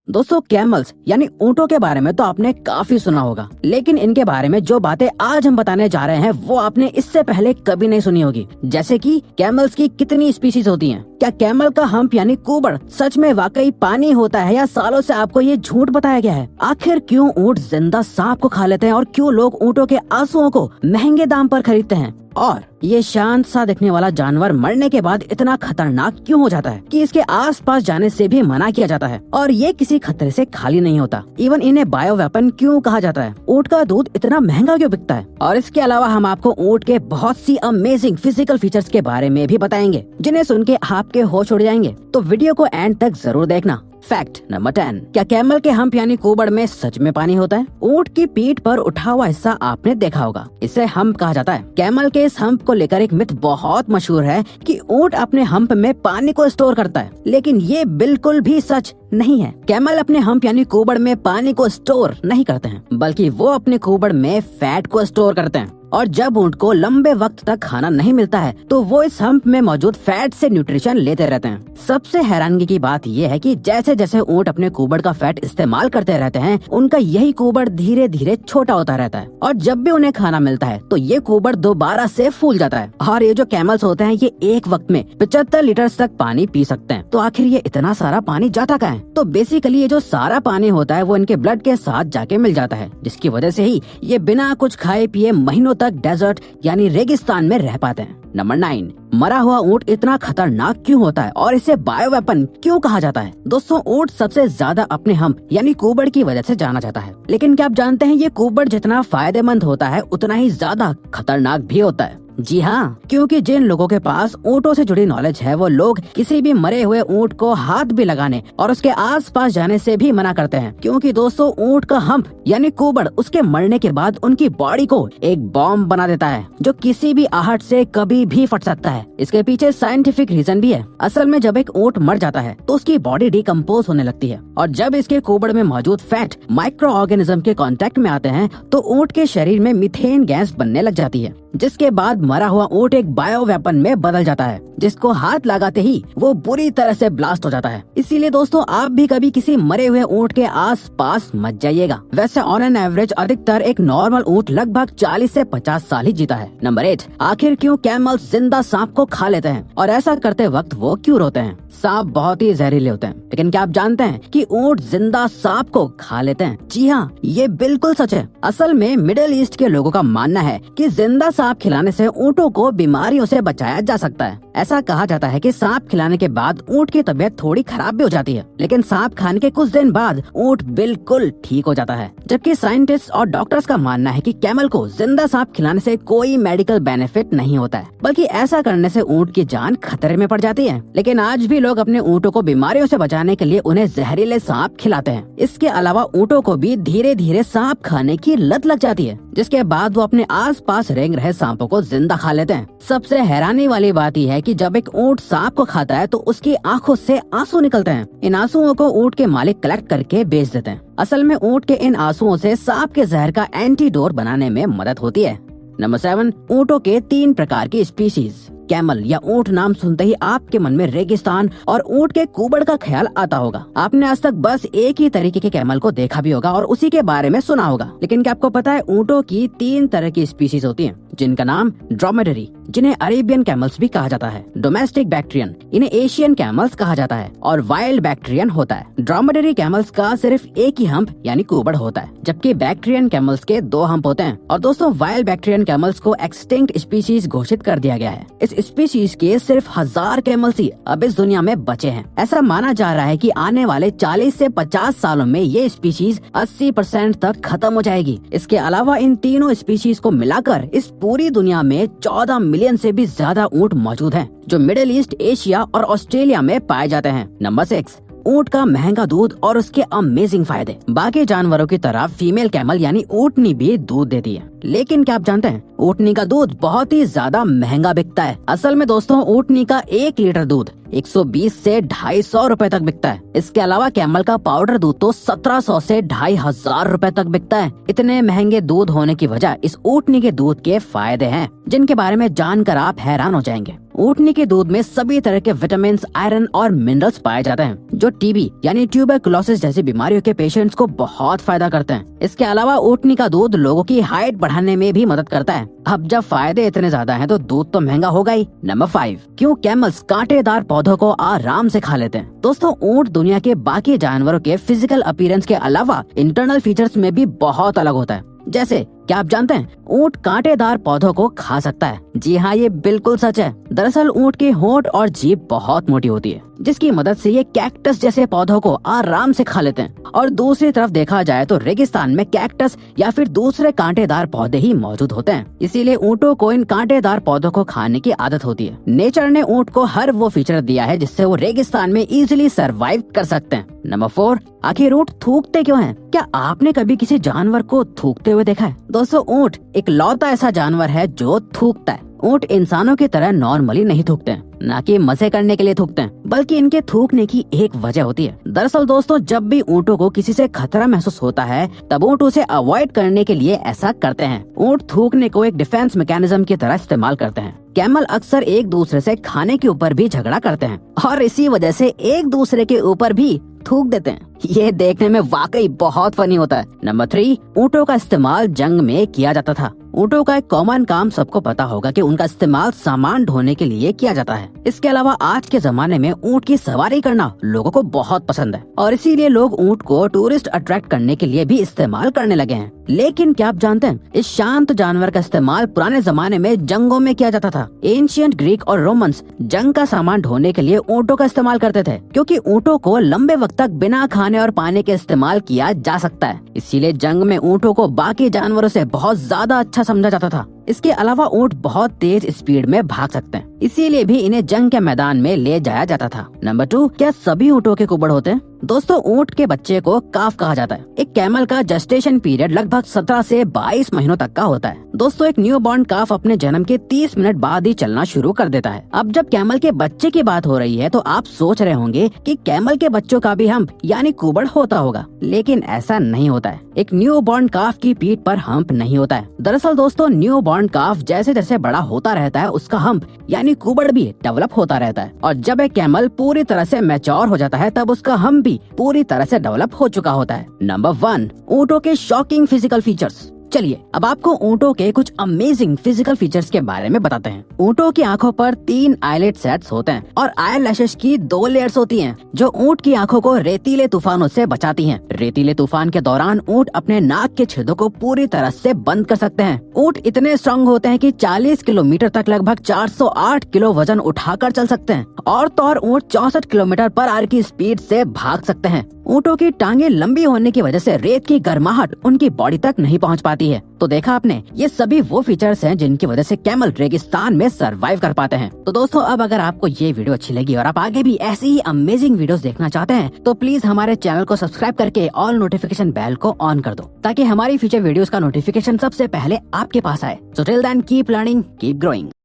दोस्तों कैमल्स यानी ऊँटों के बारे में तो आपने काफी सुना होगा, लेकिन इनके बारे में जो बातें आज हम बताने जा रहे हैं वो आपने इससे पहले कभी नहीं सुनी होगी। जैसे कि कैमल्स की कितनी स्पीशीज होती हैं, क्या कैमल का हम्प यानी कुबड़ सच में वाकई पानी होता है या सालों से आपको ये झूठ बताया गया है? आखिर क्यों ऊँट जिंदा सांप को खा लेते हैं और क्यों लोग ऊँटों के आंसुओं को महंगे दाम पर खरीदते हैं? और ये शांत सा दिखने वाला जानवर मरने के बाद इतना खतरनाक क्यों हो जाता है कि इसके आसपास जाने से भी मना किया जाता है? और ये किसी खतरे से खाली नहीं होता। इवन इन्हें बायो वेपन क्यों कहा जाता है? ऊँट का दूध इतना महंगा क्यों बिकता है? और इसके अलावा हम आपको ऊँट के बहुत सी अमेजिंग फिजिकल फीचर्स के बारे में भी बताएंगे, जिन्हें सुन के आपके होश उड़ जाएंगे। तो वीडियो को एंड तक जरूर देखना। फैक्ट नंबर 10, क्या कैमल के हम्प यानी कुबड़ में सच में पानी होता है? ऊँट की पीठ पर उठा हुआ हिस्सा आपने देखा होगा, इसे हम्प कहा जाता है। कैमल के इस हम्प को लेकर एक मिथ बहुत मशहूर है कि ऊँट अपने हम्प में पानी को स्टोर करता है, लेकिन ये बिल्कुल भी सच नहीं है। कैमल अपने हम्प यानी कुबड़ में पानी को स्टोर नहीं करते हैं, बल्कि वो अपने कुबड़ में फैट को स्टोर करते हैं। और जब ऊँट को लंबे वक्त तक खाना नहीं मिलता है तो वो इस हम्प में मौजूद फैट से न्यूट्रिशन लेते रहते हैं। सबसे हैरानगी की बात यह है कि जैसे जैसे ऊँट अपने कुबड़ का फैट इस्तेमाल करते रहते हैं, उनका यही कुबड़ धीरे धीरे छोटा होता रहता है और जब भी उन्हें खाना मिलता है तो ये कुबड़ दोबारा से फूल जाता है। और ये जो कैमल्स होते हैं ये एक वक्त में 75 लीटर तक पानी पी सकते हैं। तो आखिर ये इतना सारा पानी जाता कहाँ है? तो बेसिकली ये जो सारा पानी होता है वो इनके ब्लड के साथ जाके मिल जाता है, जिसकी वजह से ही ये बिना कुछ खाए पिए महीनों तक डेजर्ट यानी रेगिस्तान में रह पाते हैं। नंबर 9, मरा हुआ ऊँट इतना खतरनाक क्यों होता है और इसे बायो वेपन क्यों कहा जाता है? दोस्तों ऊँट सबसे ज्यादा अपने हम्प यानी कुबड़ की वजह से जाना जाता है, लेकिन क्या आप जानते हैं ये कुबड़ जितना फायदेमंद होता है उतना ही ज्यादा खतरनाक भी होता है। जी हाँ, क्योंकि जिन लोगों के पास ऊँटों से जुड़ी नॉलेज है वो लोग किसी भी मरे हुए ऊँट को हाथ भी लगाने और उसके आसपास जाने से भी मना करते हैं, क्योंकि दोस्तों ऊँट का हम्प यानी कुबड़ उसके मरने के बाद उनकी बॉडी को एक बॉम्ब बना देता है जो किसी भी आहट से कभी भी फट सकता है। इसके पीछे साइंटिफिक रीजन भी है। असल में जब एक ऊँट मर जाता है तो उसकी बॉडी डिकम्पोज होने लगती है और जब इसके कुबड़ में मौजूद फैट माइक्रो ऑर्गेनिज्म के कांटेक्ट में आते हैं तो ऊँट के शरीर में मीथेन गैस बनने लग जाती है, जिसके बाद मरा हुआ ऊँट एक बायो वेपन में बदल जाता है, जिसको हाथ लगाते ही वो बुरी तरह से ब्लास्ट हो जाता है। इसीलिए दोस्तों आप भी कभी किसी मरे हुए ऊँट के आस पास मत जाइएगा। वैसे ऑन एन एवरेज अधिकतर एक नॉर्मल ऊँट लगभग 40 से 50 साल ही जीता है। नंबर 8, आखिर क्यों कैमल्स जिंदा सांप को खा लेते हैं और ऐसा करते वक्त वो क्यों रोते हैं? सांप बहुत ही जहरीले होते हैं, लेकिन क्या आप जानते हैं कि ऊँट जिंदा सांप को खा लेते हैं? जी हाँ, ये बिल्कुल सच है। असल में मिडिल ईस्ट के लोगों का मानना है कि जिंदा सांप खिलाने से ऊँटों को बीमारियों से बचाया जा सकता है। ऐसा कहा जाता है कि सांप खिलाने के बाद ऊँट की तबीयत थोड़ी खराब भी हो जाती है, लेकिन सांप खाने के कुछ दिन बाद ऊँट बिल्कुल ठीक हो जाता है। जबकि साइंटिस्ट और डॉक्टर्स का मानना है कि कैमल को जिंदा सांप खिलाने से कोई मेडिकल बेनिफिट नहीं होता है, बल्कि ऐसा करने से ऊँट की जान खतरे में पड़ जाती है। लेकिन आज भी लोग अपने ऊँटों को बीमारियों से बचाने के लिए उन्हें जहरीले सांप खिलाते हैं। इसके अलावा ऊँटों को भी धीरे धीरे सांप खाने की लत लग जाती है, जिसके बाद वो अपने आस पास रेंग रहे सांपों को जिंदा खा लेते हैं। सबसे हैरानी वाली बात यह है कि जब एक ऊँट सांप को खाता है तो उसकी आंखों से आंसू निकलते हैं। इन आंसुओं को ऊँट के मालिक कलेक्ट करके बेच देते हैं। असल में ऊँट के इन आंसुओं से सांप के जहर का एंटीडोट बनाने में मदद होती है। नंबर 7, ऊँटों के 3 प्रकार की स्पीशीज। कैमल या ऊँट नाम सुनते ही आपके मन में रेगिस्तान और ऊँट के कुबड़ का ख्याल आता होगा। आपने आज तक बस एक ही तरीके के कैमल को देखा भी होगा और उसी के बारे में सुना होगा, लेकिन क्या आपको पता है ऊँटों की 3 तरह की स्पीशीज होती हैं, जिनका नाम ड्रोमेडरी, जिन्हें अरेबियन कैमल्स भी कहा जाता है, डोमेस्टिक बैक्ट्रियन, इन्हें एशियन कैमल्स कहा जाता है, और वाइल्ड बैक्ट्रियन होता है। ड्रोमेडरी कैमल्स का सिर्फ एक ही हम्प यानी कुबड़ होता है, जबकि बैक्ट्रियन कैमल्स के 2 हम्प होते हैं। और दोस्तों वाइल्ड बैक्ट्रियन कैमल्स को एक्सटिंक्ट स्पीशीज घोषित कर दिया गया है। इस स्पीशीज के सिर्फ 1000 कैमल्स ही अब इस दुनिया में बचे हैं। ऐसा माना जा रहा है कि आने वाले 40 से 50 सालों में ये स्पीशीज 80% तक खत्म हो जाएगी। इसके अलावा इन तीनों स्पीशीज को मिलाकर इस पूरी दुनिया में 14 मिलियन से भी ज्यादा ऊँट मौजूद हैं, जो मिडिल ईस्ट, एशिया और ऑस्ट्रेलिया में पाए जाते हैं। नंबर 6, ऊँट का महंगा दूध और उसके अमेजिंग फायदे। बाकी जानवरों की तरह फीमेल कैमल यानी ऊँटनी भी दूध देती है, लेकिन क्या आप जानते हैं ऊँटनी का दूध बहुत ही ज्यादा महंगा बिकता है। असल में दोस्तों ऊँटनी का 1 लीटर दूध 120 से 250 रुपए तक बिकता है। इसके अलावा कैमल का पाउडर दूध तो 1700 से 2500 रुपए तक बिकता है। इतने महंगे दूध होने की वजह इस ऊँटनी के दूध के फायदे हैं, जिनके बारे में जानकर आप हैरान हो जाएंगे। ऊँटनी के दूध में सभी तरह के विटामिन, आयरन और मिनरल्स पाए जाते हैं, जो टीबी यानी ट्यूबरकुलोसिस जैसी बीमारियों के पेशेंट्स को बहुत फायदा करते हैं। इसके अलावा ऊँटनी का दूध लोगों की हाइट बढ़ाने में भी मदद करता है। अब जब फायदे इतने ज्यादा हैं तो दूध तो महंगा होगा ही। नंबर 5, क्यों कैमल्स कांटेदार पौधों को आराम से खा लेते हैं। दोस्तों, ऊँट दुनिया के बाकी जानवरों के फिजिकल अपीयरेंस के अलावा इंटरनल फीचर्स में भी बहुत अलग होता है। जैसे क्या आप जानते हैं ऊँट कांटेदार पौधों को खा सकता है? जी हाँ, ये बिल्कुल सच है। दरअसल ऊँट की होंठ और जीभ बहुत मोटी होती है, जिसकी मदद से ये कैक्टस जैसे पौधों को आराम से खा लेते हैं। और दूसरी तरफ देखा जाए तो रेगिस्तान में कैक्टस या फिर दूसरे कांटेदार पौधे ही मौजूद होते हैं, इसीलिए ऊँटों को इन कांटेदार पौधों को खाने की आदत होती है। नेचर ने ऊँट को हर वो फीचर दिया है जिससे वो रेगिस्तान में इजीली सरवाइव कर सकते हैं। नंबर 4, आखिर ऊँट थूकते क्यों हैं? क्या आपने कभी किसी जानवर को थूकते हुए देखा है? दोस्तों, ऊँट इकलौता ऐसा जानवर है जो थूकता है। ऊँट इंसानों की तरह नॉर्मली नहीं थूकते हैं, न कि मजे करने के लिए थूकते हैं, बल्कि इनके थूकने की एक वजह होती है। दरअसल दोस्तों, जब भी ऊँटों को किसी से खतरा महसूस होता है तब ऊँट उसे अवॉइड करने के लिए ऐसा करते हैं। ऊँट थूकने को एक डिफेंस मैकेनिज्म की तरह इस्तेमाल करते हैं। कैमल अक्सर एक दूसरे से खाने के ऊपर भी झगड़ा करते हैं और इसी वजह से एक दूसरे के ऊपर भी थूक देते हैं। ये देखने में वाकई बहुत फनी होता है। नंबर 3, ऊँटों का इस्तेमाल जंग में किया जाता था। ऊँटों का एक कॉमन काम सबको पता होगा कि उनका इस्तेमाल सामान ढोने के लिए किया जाता है। इसके अलावा आज के जमाने में ऊँट की सवारी करना लोगों को बहुत पसंद है और इसीलिए लोग ऊँट को टूरिस्ट अट्रैक्ट करने के लिए भी इस्तेमाल करने लगे हैं। लेकिन क्या आप जानते हैं इस शांत जानवर का इस्तेमाल पुराने जमाने में जंगों में किया जाता था। एंशिएंट ग्रीक और रोमन्स जंग का सामान ढोने के लिए ऊँटों का इस्तेमाल करते थे, क्योंकि ऊँटों को लंबे वक्त तक बिना खाने और पानी के इस्तेमाल किया जा सकता है। इसीलिए जंग में ऊँटों को बाकी जानवरों से बहुत ज्यादा अच्छा समझा जाता था। इसके अलावा ऊँट बहुत तेज स्पीड में भाग सकते हैं, इसीलिए भी इन्हें जंग के मैदान में ले जाया जाता था। नंबर 2, क्या सभी ऊँटों के कुबड़ होते हैं? दोस्तों, ऊँट के बच्चे को काफ कहा जाता है। एक कैमल का जेस्टेशन पीरियड लगभग 17 से 22 महीनों तक का होता है। दोस्तों, एक न्यू बॉर्न काफ अपने जन्म के 30 मिनट बाद ही चलना शुरू कर देता है। अब जब कैमल के बच्चे की बात हो रही है तो आप सोच रहे होंगे कि कैमल के बच्चों का भी हम्प यानी कुबड़ होता होगा, लेकिन ऐसा नहीं होता है। एक न्यू बॉर्न काफ की पीठ पर हम्प नहीं होता है। दरअसल दोस्तों, न्यू बॉर्न काफ जैसे जैसे बड़ा होता रहता है उसका हम्प यानी कुबड़ भी डेवलप होता रहता है, और जब एक कैमल पूरी तरह से मैच्योर हो जाता है तब उसका हम्प भी पूरी तरह से डेवलप हो चुका होता है। नंबर 1, ऊँटों के शॉकिंग फिजिकल फीचर्स। चलिए अब आपको ऊँटों के कुछ अमेजिंग फिजिकल फीचर्स के बारे में बताते हैं। ऊँटों की आंखों पर 3 आईलेट सेट्स होते हैं और आई लैशेस की 2 लेयर्स होती हैं, जो ऊँट की आंखों को रेतीले तूफानों से बचाती हैं। रेतीले तूफान के दौरान ऊँट अपने नाक के छेदों को पूरी तरह से बंद कर सकते हैं। ऊँट इतने स्ट्रॉन्ग होते हैं कि 40 किलोमीटर तक लगभग 408 किलो वजन उठाकर चल सकते हैं, और तो और ऊँट 64 किलोमीटर पर आवर की स्पीड से भाग सकते हैं। ऊँटों की टांगे लंबी होने की वजह से रेत की गर्माहट उनकी बॉडी तक नहीं पहुंच पाती है। तो देखा आपने, ये सभी वो फीचर्स हैं जिनकी वजह से कैमल रेगिस्तान में सरवाइव कर पाते हैं। तो दोस्तों, अब अगर आपको ये वीडियो अच्छी लगी और आप आगे भी ऐसी ही अमेजिंग वीडियोस देखना चाहते हैं तो प्लीज हमारे चैनल को सब्सक्राइब करके ऑल नोटिफिकेशन बेल को ऑन कर दो, ताकि हमारी फ्यूचर वीडियोस का नोटिफिकेशन सबसे पहले आपके पास आए। So till then keep learning, keep growing.